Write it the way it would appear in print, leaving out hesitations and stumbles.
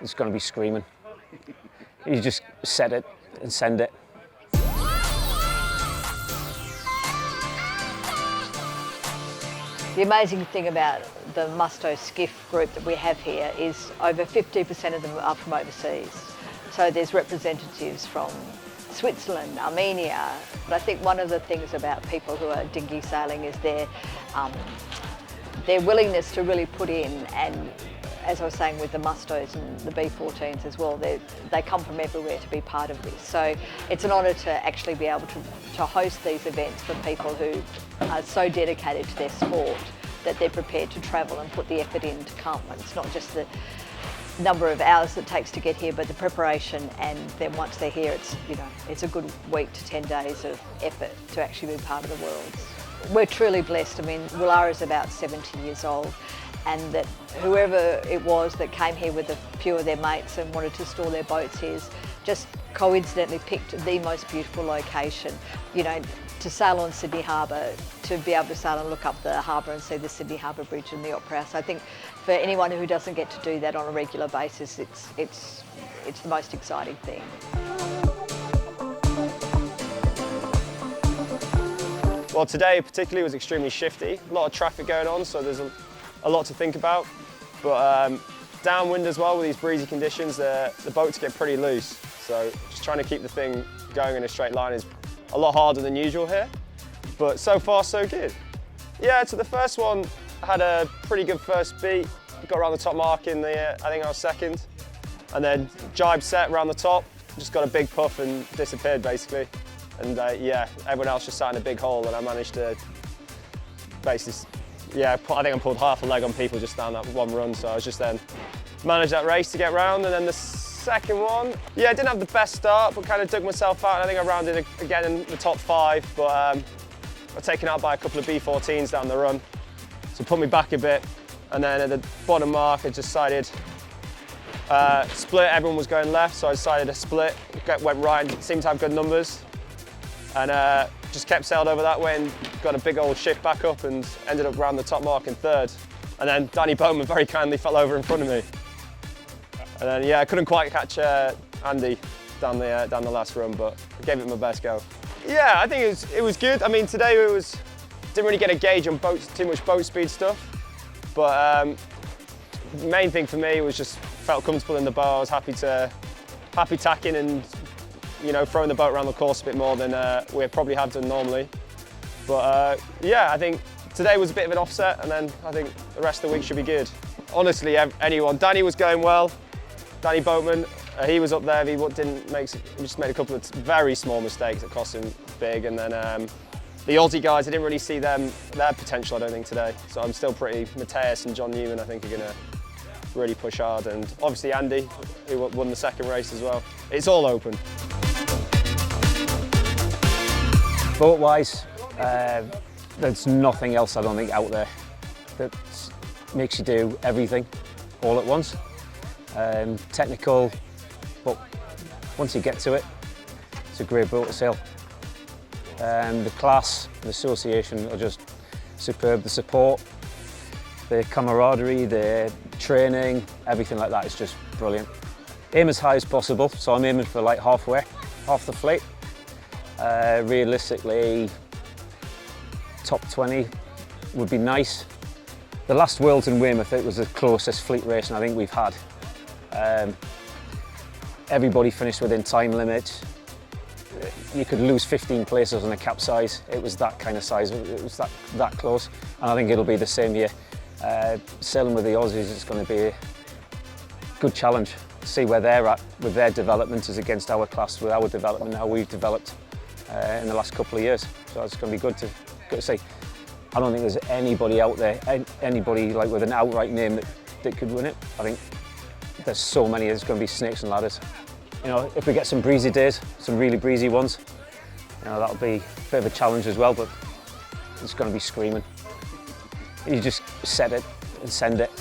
it's going to be screaming. You just set it and send it. The amazing thing about the Musto Skiff group that we have here is over 50% of them are from overseas. So there's representatives from Switzerland, Armenia, but I think one of the things about people who are dinghy sailing is their willingness to really put in, and as I was saying with the Mustos and the B14s as well, they come from everywhere to be part of this. So it's an honour to actually be able to host these events for people who are so dedicated to their sport that they're prepared to travel and put the effort in to come. And it's not just the number of hours it takes to get here, but the preparation, and then once they're here, it's a good week to 10 days of effort to actually be part of the Worlds. We're truly blessed. I mean, Woollahra is about 70 years old, and that whoever it was that came here with a few of their mates and wanted to store their boats here just coincidentally picked the most beautiful location. You know, to sail on Sydney Harbour, to be able to sail and look up the harbour and see the Sydney Harbour Bridge and the Opera House. I think for anyone who doesn't get to do that on a regular basis, it's the most exciting thing. Well, today particularly was extremely shifty. A lot of traffic going on, so there's a lot to think about. But downwind as well with these breezy conditions, the boats get pretty loose. So just trying to keep the thing going in a straight line is a lot harder than usual here. But so far, so good. Yeah, so the first one, I had a pretty good first beat. Got around the top mark in the, I think I was second. And then jibe set around the top, just got a big puff and disappeared basically. And yeah, everyone else just sat in a big hole, and I managed to basically, yeah, I think I pulled half a leg on people just down that one run. So I was just then managed that race to get round. And then the second one, yeah, I didn't have the best start, but kind of dug myself out. And I think I rounded again in the top 5, but I got taken out by a couple of B14s down the run. So put me back a bit. And then at the bottom mark, I decided split. Everyone was going left, so I decided to split. Went right and seemed to have good numbers. And just kept sailed over that way and got a big old shift back up and ended up round the top mark in 3rd. And then Danny Bowman very kindly fell over in front of me. And then yeah, I couldn't quite catch Andy down the last run, but I gave it my best go. Yeah, I think it was good. I mean, today didn't really get a gauge on too much boat speed stuff, but the main thing for me was just felt comfortable in the bow. I was happy tacking and, you know, throwing the boat around the course a bit more than we probably have done normally. But yeah, I think today was a bit of an offset, and then I think the rest of the week should be good. Honestly, anyone. Danny was going well. Danny Boatman, he was up there. He just made a couple of very small mistakes that cost him big, and then the Aussie guys, I didn't really see their potential, I don't think, today. So I'm still Mateus and John Newman, I think, are going to really push hard, and obviously Andy, who won the second race as well. It's all open. Boat-wise, there's nothing else, I don't think, out there that makes you do everything all at once. Technical, but once you get to it, it's a great boat to sail. The class, the association are just superb. The support, the camaraderie, the training, everything like that is just brilliant. Aim as high as possible, so I'm aiming for like half the fleet. Realistically, top 20 would be nice. The last Worlds in Weymouth, it was the closest fleet racing I think we've had. Everybody finished within time limit. You could lose 15 places on a capsize. It was that kind of size, it was that close. And I think it'll be the same here. Sailing with the Aussies is going to be a good challenge. See where they're at with their development as against our class, with our development, how we've developed in the last couple of years. So it's going to be good to see. I don't think there's anybody out there, anybody like with an outright name that could win it. I think there's so many, there's going to be snakes and ladders. You know, if we get some breezy days, some really breezy ones, you know, that'll be a bit of a challenge as well, but it's going to be screaming. You just set it and send it.